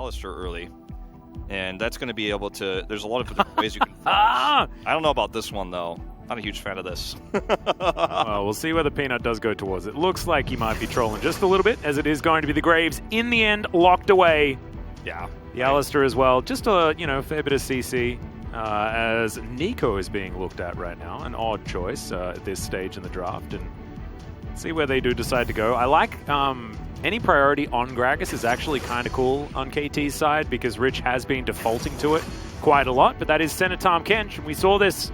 Alistair early. And that's going to be able to... There's a lot of different ways you can finish. I don't know about this one, though. Not a huge fan of this. Well, we'll see whether Peanut does go towards it. Looks like he might be trolling just a little bit, as it is going to be the Graves in the end, locked away. Yeah. The Alistair as well. Just a, fair bit of CC. As Nico is being looked at right now. An odd choice at this stage in the draft. And see where they do decide to go. I like any priority on Gragas is actually kind of cool on KT's side because Rich has been defaulting to it quite a lot. But that is Center Tom Kench. And we saw this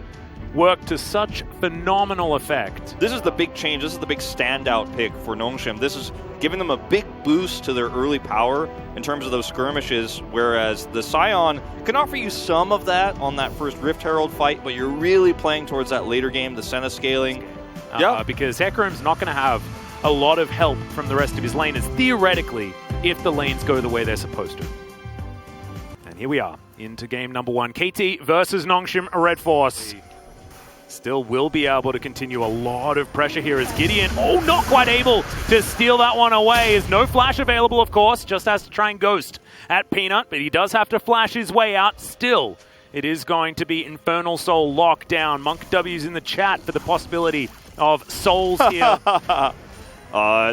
work to such phenomenal effect. This is the big change. This is the big standout pick for Nongshim. This is giving them a big boost to their early power in terms of those skirmishes, whereas the Scion can offer you some of that on that first Rift Herald fight, but you're really playing towards that later game, the Senna scaling. Because Hecarim's not going to have a lot of help from the rest of his laners, theoretically, if the lanes go the way they're supposed to. And here we are, into game number 1. KT versus Nongshim Red Force. Still will be able to continue a lot of pressure here as Gideon, not quite able to steal that one away. There's no flash available, of course, just has to try and ghost at Peanut, but he does have to flash his way out still. It is going to be Infernal Soul locked down. Monk W's in the chat for the possibility of souls here.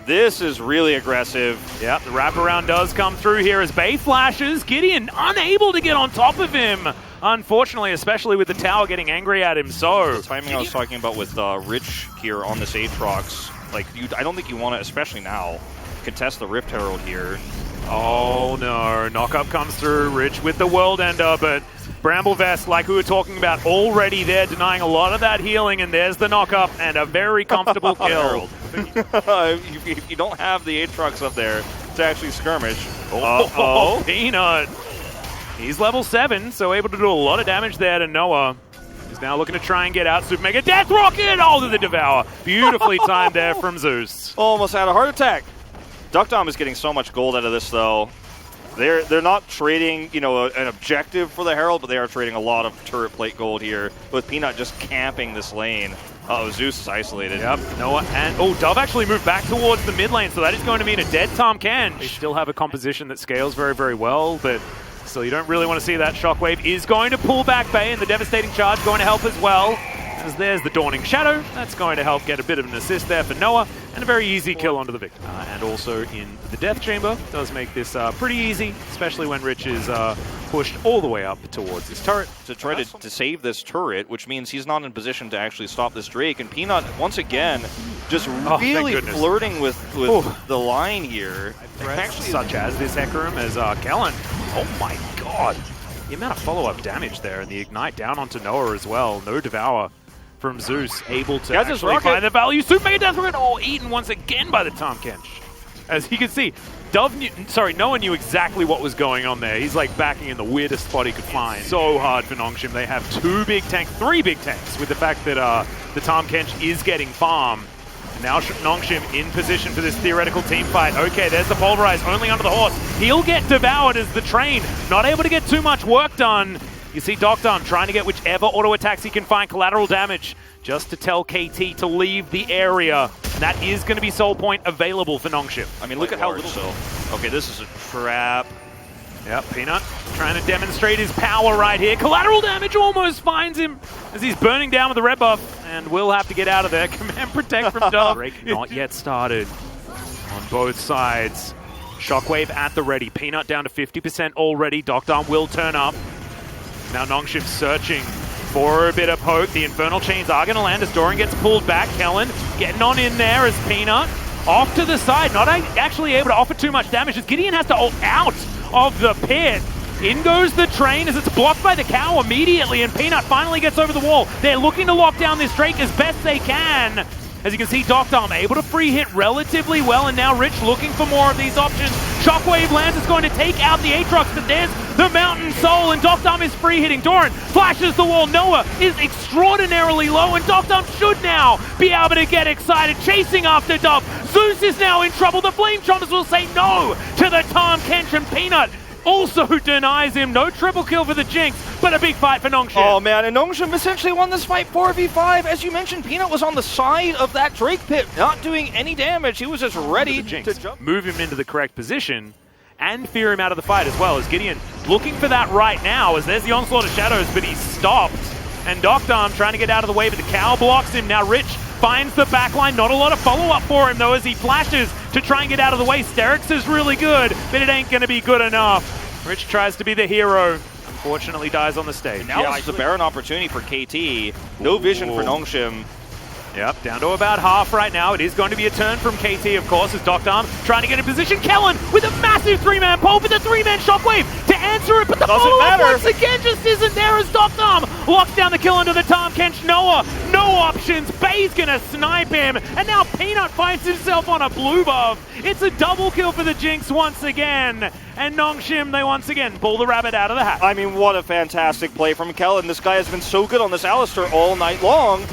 This is really aggressive. Yep, the wraparound does come through here as Bay flashes. Gideon unable to get on top of him. Unfortunately, especially with the tower getting angry at him, so... The timing I was talking about with Rich here on this Aatrox, I don't think you want to, especially now, contest the Rift Herald here. Oh no, knock-up comes through, Rich with the World Ender, but Bramblevest, like we were talking about, already there, denying a lot of that healing, and there's the knock-up, and a very comfortable kill. If you don't have the Aatrox up there to actually skirmish... Peanut! He's level 7, so able to do a lot of damage there to Noah. He's now looking to try and get out. Super Mega Death Rocket! To the Devour. Beautifully timed there from Zeus. Almost had a heart attack. Duckdom is getting so much gold out of this, though. They're not trading, an objective for the Herald, but they are trading a lot of turret plate gold here, with Peanut just camping this lane. Zeus is isolated. Yep, Noah and... Dove actually moved back towards the mid lane, so that is going to mean a dead Tom Kench. They still have a composition that scales very, very well, but... So you don't really want to see that. Shockwave is going to pull back Bay, and the devastating charge going to help as well. As there's the Dawning Shadow. That's going to help get a bit of an assist there for Noah, and a very easy kill onto the victim. And also in the Death Chamber does make this pretty easy, especially when Rich is pushed all the way up towards his turret. To try to save this turret, which means he's not in position to actually stop this Drake. And Peanut, once again, just really flirting with the line here. Actually, such as this Hecarim as Kellen. Oh my god. The amount of follow-up damage there, and the Ignite down onto Noah as well. No Devour from Zeus, able to actually find the value. Super Mega Death Rocket, eaten once again by the Tom Kench. As you can see, Noah knew exactly what was going on there. He's backing in the weirdest spot he could find. So hard for Nongshim. They have 3 big tanks, with the fact that the Tom Kench is getting farm. Now Nongshim in position for this theoretical team fight. Okay, there's the Pulverize, only under the horse. He'll get devoured as the train, not able to get too much work done. You see Docdom trying to get whichever auto attacks he can find, collateral damage, just to tell KT to leave the area. And that is going to be soul point available for Nongshim. I mean, look at how little. Okay, this is a trap. Yep, Peanut trying to demonstrate his power right here. Collateral damage almost finds him as he's burning down with the red buff, and will have to get out of there. Command protect from Dove. Break not yet started on both sides. Shockwave at the ready. Peanut down to 50% already. Docdom will turn up. Now Nongshim searching for a bit of hope. The Infernal Chains are going to land as Doran gets pulled back. Kellen getting on in there as Peanut off to the side, not actually able to offer too much damage as Gideon has to ult out of the pit. In goes the train as it's blocked by the cow immediately, and Peanut finally gets over the wall. They're looking to lock down this Drake as best they can. As you can see, Docdom able to free hit relatively well, and now Rich looking for more of these options. Shockwave lands is going to take out the Aatrox, but there's the Mountain Soul, and Docdom is free hitting. Doran flashes the wall. Noah is extraordinarily low, and Docdom should now be able to get excited, chasing after Dove. Zeus is now in trouble. The Flame Chompers will say no to the Tom Kench, and Peanut also denies him. No triple kill for the Jinx, but a big fight for Nongshim. Oh man, and Nongshim essentially won this fight 4v5. As you mentioned, Peanut was on the side of that Drake pit, not doing any damage. He was just ready to jump. Move him into the correct position, and fear him out of the fight as well. As Gideon looking for that right now, as there's the onslaught of shadows, but he's stopped. And Doctarm trying to get out of the way, but the cow blocks him. Now Rich finds the backline. Not a lot of follow-up for him, though, as he flashes to try and get out of the way. Sterix is really good, but it ain't going to be good enough. Rich tries to be the hero. Unfortunately, dies on the stage. Now it's a barren opportunity for KT. No vision for Nongshim. Yep, down to about half right now. It is going to be a turn from KT, of course, as Doctarm trying to get in position. Kellen with a massive three-man pole with a three-man shockwave to answer it, but the follow-up once again just isn't there as Doctarm locks down the kill into the Tahm Kench. Noah, no options. Bay's gonna snipe him, and now Peanut finds himself on a blue buff. It's a double kill for the Jinx once again, and Nongshim, they once again pull the rabbit out of the hat. I mean, what a fantastic play from Kellen. This guy has been so good on this Alistar all night long.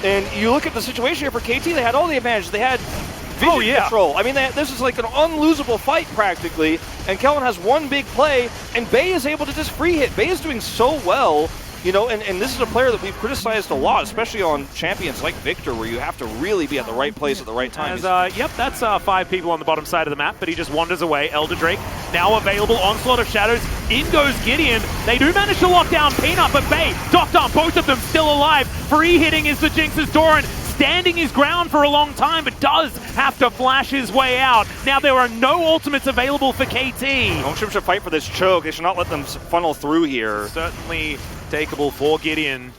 And you look at the situation here for KT, they had all the advantages. They had vision control. I mean, this is like an unlosable fight practically. And Kellen has one big play, and Bay is able to just free hit. Bay is doing so well, you know, and this is a player that we've criticized a lot, especially on champions like Victor, where you have to really be at the right place at the right time. Yep, that's 5 people on the bottom side of the map, but he just wanders away. Elder Drake now available. Onslaught of Shadows. In goes Gideon. They do manage to lock down Peanut, but Bay, Doctarm, both of them still alive. Free hitting is the Jinx's Doran. Standing his ground for a long time, but does have to flash his way out. Now there are no ultimates available for KT. Nongshim should fight for this choke. They should not let them funnel through here. Certainly takeable for Gideon.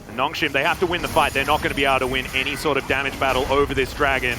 And Nongshim, they have to win the fight. They're not going to be able to win any sort of damage battle over this dragon.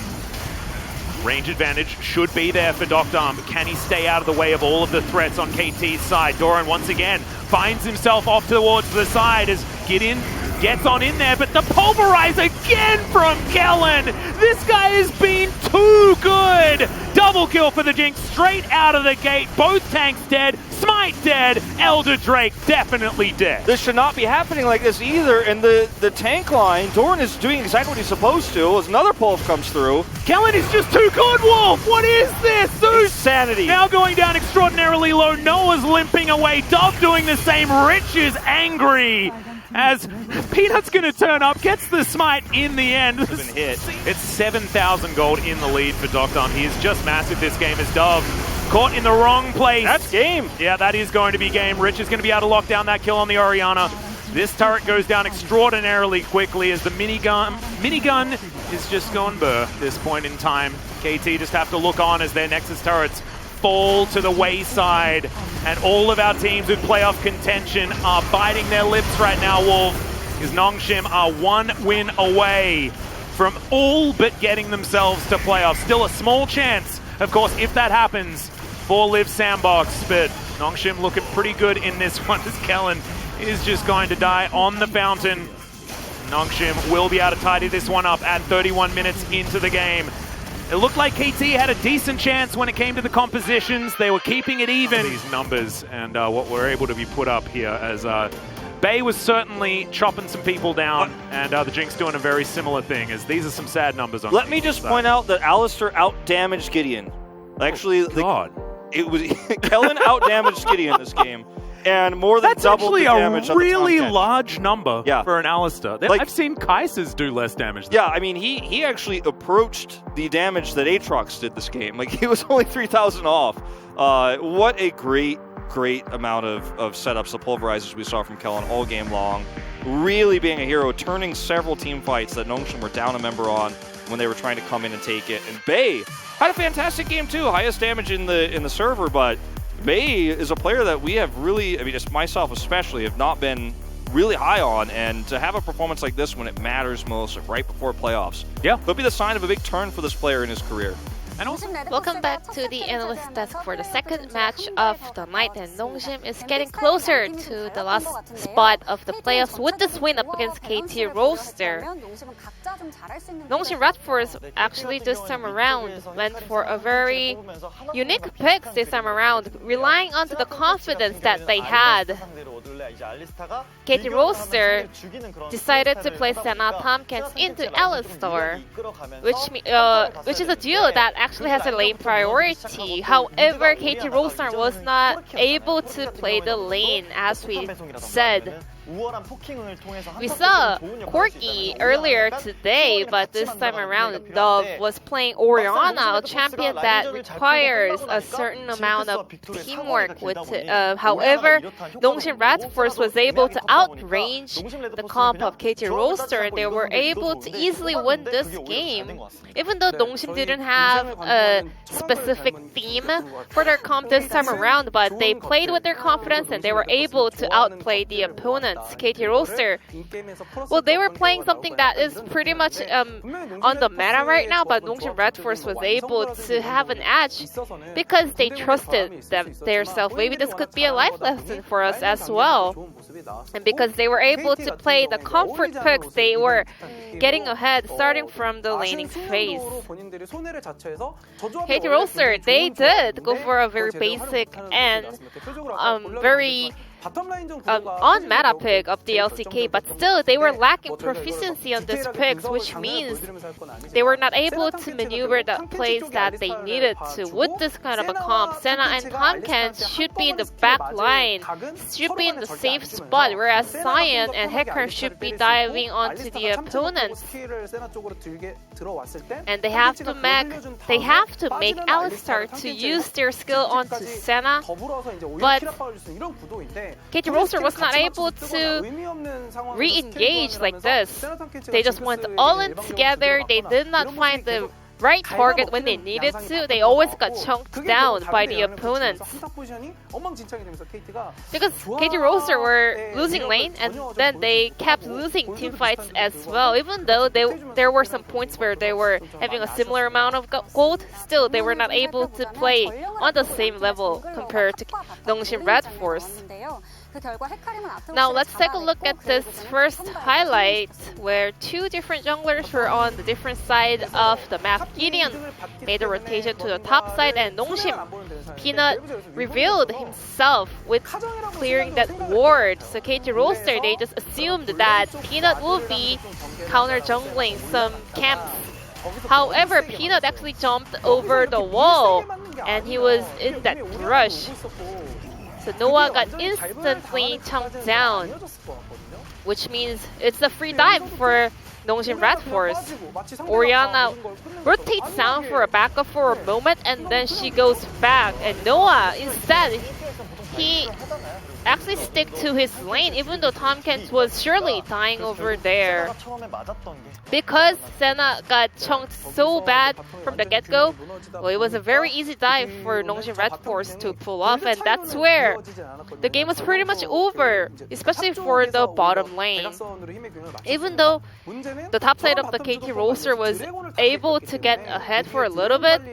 Range advantage should be there for Doctarm, but can he stay out of the way of all of the threats on KT's side? Doran once again finds himself off towards the side as Gideon gets on in there, but the pulverize again from Kellen. This guy has been too good. Double kill for the Jinx straight out of the gate. Both tanks dead. Smite dead. Elder Drake definitely dead. This should not be happening like this either. And the tank line, Doran is doing exactly what he's supposed to as another pulse comes through. Kellen is just too good, Wolf. What is this? Insanity. Now going down extraordinarily low. Noah's limping away. Dove doing the same. Rich is angry. As Peanut's going to turn up, gets the smite in the end. It's 7,000 gold in the lead for Doctarm. He is just massive this game as Dove caught in the wrong place. That's game. Yeah, that is going to be game. Rich is going to be able to lock down that kill on the Orianna. This turret goes down extraordinarily quickly as the minigun is just going burr at this point in time. KT just have to look on as their Nexus turrets fall to the wayside, and all of our teams with playoff contention are biting their lips right now, Wolf, because Nongshim are 1 win away from all but getting themselves to playoffs. Still a small chance, of course, if that happens, for Live Sandbox, but Nongshim looking pretty good in this one as Kellen is just going to die on the fountain. Nongshim will be able to tidy this one up at 31 minutes into the game. It looked like KT had a decent chance when it came to the compositions. They were keeping it even. These numbers and what were able to be put up here as Bay was certainly chopping some people down, and the Jinx doing a very similar thing, as these are some sad numbers on Let me just point out that Alistar out-damaged Gideon. Actually, it was Kellen out-damaged Gideon this game. And more than double the damage. That's actually a really large number for an Alistar. Like, I've seen Kai'Sa's do less damage. Yeah, I mean, he actually approached the damage that Aatrox did this game. Like, he was only 3,000 off. What a great amount of setups, the pulverizers we saw from Kellen all game long. Really being a hero, turning several team fights that Nongshim were down a member on when they were trying to come in and take it. And Bay had a fantastic game too, highest damage in the server, but Bay is a player that we have really, I mean, just myself especially, have not been really high on, and to have a performance like this when it matters most, right before playoffs, could be the sign of a big turn for this player in his career. And also, welcome back to the analyst desk for the second match of the night, and Nongshim is getting closer to the last spot of the playoffs with this win up against KT Roaster. Nongshim Red Force actually this time around went for a very unique pick this time around, relying on the confidence that they had. KT Roaster decided to place Senna Tahm Kench into Alistar, which is a duo that actually has a lane priority. However, KT Rollstar was not able to play the lane as we said. We saw Corki earlier today, but this time around, Dove was playing Orianna, a champion that requires a certain amount of teamwork. However, Nongshim Radforce was able to outrange the comp of KT Rollstar, and they were able to easily win this game. Even though Nongshim didn't have a specific theme for their comp this time around, but they played with their confidence and they were able to outplay the opponents. KT Rollstar, well, they were playing something that is pretty much on the meta right now, but Nongshim Radforce was able to have an edge because they trusted their self. Maybe this could be a life lesson for us as well. And because they were able to play the comfort picks, they were getting ahead starting from the laning phase. KT Rollstar, they did go for a very basic and very on-meta pick of the LCK, but still they were lacking proficiency on these picks, which means they were not able to maneuver the plays that they needed to. With this kind of a comp, Senna and Tomken should be in the back line, should be in the safe spot, whereas Cyan and Hecarim should be diving onto the opponents. And they have to make Alistar to use their skill onto Senna, but KT Rollstar was not able to re-engage like this. They just went all in together. They did not find the right target when they needed to. They always got chunked down by the opponents. Because KT Rollstar were losing lane and then they kept losing team fights as well. Even though there were some points where they were having a similar amount of gold, still they were not able to play on the same level compared to Nongshim Radforce. Now let's take a look at this first highlight where two different junglers were on the different side of the map. Gideon made a rotation to the top side and Nongshim Peanut revealed himself with clearing that ward. So KT Rollstar, they just assumed that Peanut will be counter jungling some camps. However, Peanut actually jumped over the wall and he was in that rush. So Noah got instantly chunked down, which means it's a free dive for Nongshim Radforce. Orianna rotates down for a backup for a moment and then she goes back. And Noah, instead, he actually stick to his lane even though Tomken was surely dying over there. Because Senna got chunked so bad from the get-go, well, it was a very easy dive for Nongshim Radforce to pull off, and that's where the game was pretty much over, especially for the bottom lane. Even though the top side of the KT Rollstar was able to get ahead for a little bit,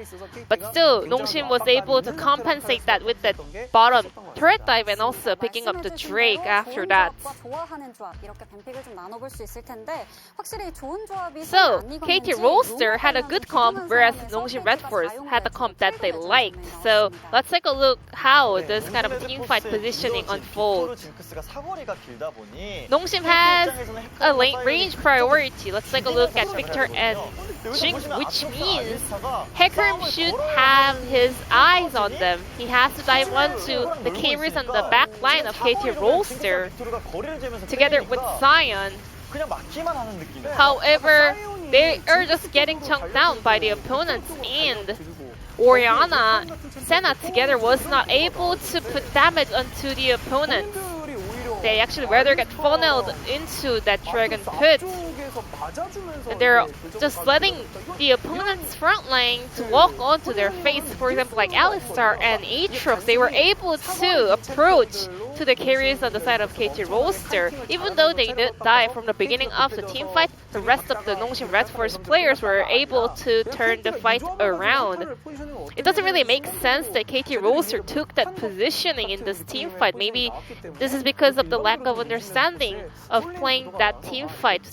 but still Nongshim was able to compensate that with that bottom turret dive and also picking up the Drake after that. So, KT Rollstar had a good comp, whereas Nongshim Radforce had the comp that they liked. So, let's take a look how this kind of teamfight positioning unfolds. Nongshim has a late range priority. Let's take a look at Victor and Jinx, which means Hecarim should have his eyes on them. He has to dive onto the carries on the back line of KT Rollstar together with Cyan. However, they are just getting chunked down by the opponents, and Orianna, Senna together was not able to put damage onto the opponents. They actually rather get funneled into that dragon pit. And they're just letting the opponent's front lane to walk onto their face. For example, like Alistar and Aatrox, they were able to approach to the carriers on the side of KT Rollstar. Even though they did die from the beginning of the team fight, the rest of the Nongshim Radforce players were able to turn the fight around. It doesn't really make sense that KT Rollstar took that positioning in this team fight. Maybe this is because of the lack of understanding of playing that team fight.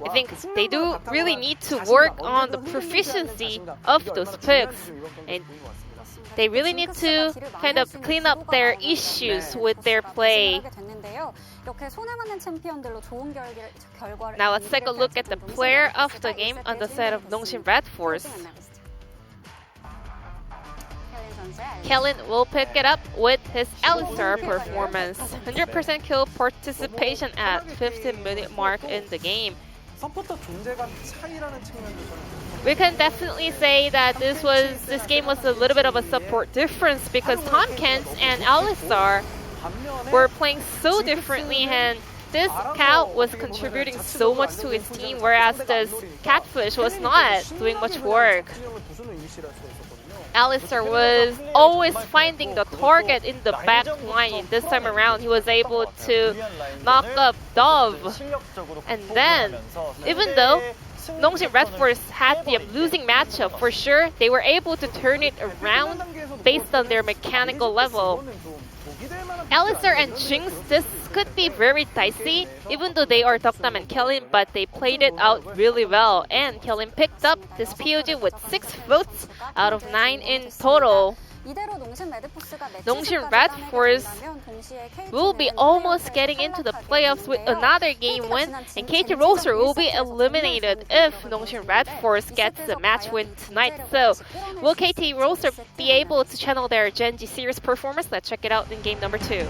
I think they do really need to work on the proficiency of those picks. And They really need to kind of clean up their issues with their play. Now let's take a look at the player of the game on the side of Nongshim Red Force. Kellen will pick it up with his Alistar performance. 100% kill participation at 15-minute mark in the game. We can definitely say that this game was a little bit of a support difference because Tomkins and Alistar were playing so differently, and this Cow was contributing so much to his team, whereas this Catfish was not doing much work. Alistar was always finding the target in the back line. This time around, he was able to knock up Dove. And then, even though Nongshim Red Force had the losing matchup for sure, they were able to turn it around based on their mechanical level. Alistar and Jinx, this could be very dicey, even though they are Doknam and Kellen, but they played it out really well. And Kellen picked up this POG with 6 votes out of 9 in total. Nongshim Red Force will be almost getting into the playoffs with another game win, and KT Roaster will be eliminated if Nongshim Red Force gets the match win tonight. So, will KT Roaster be able to channel their Gen G series performance? Let's check it out in game number 2.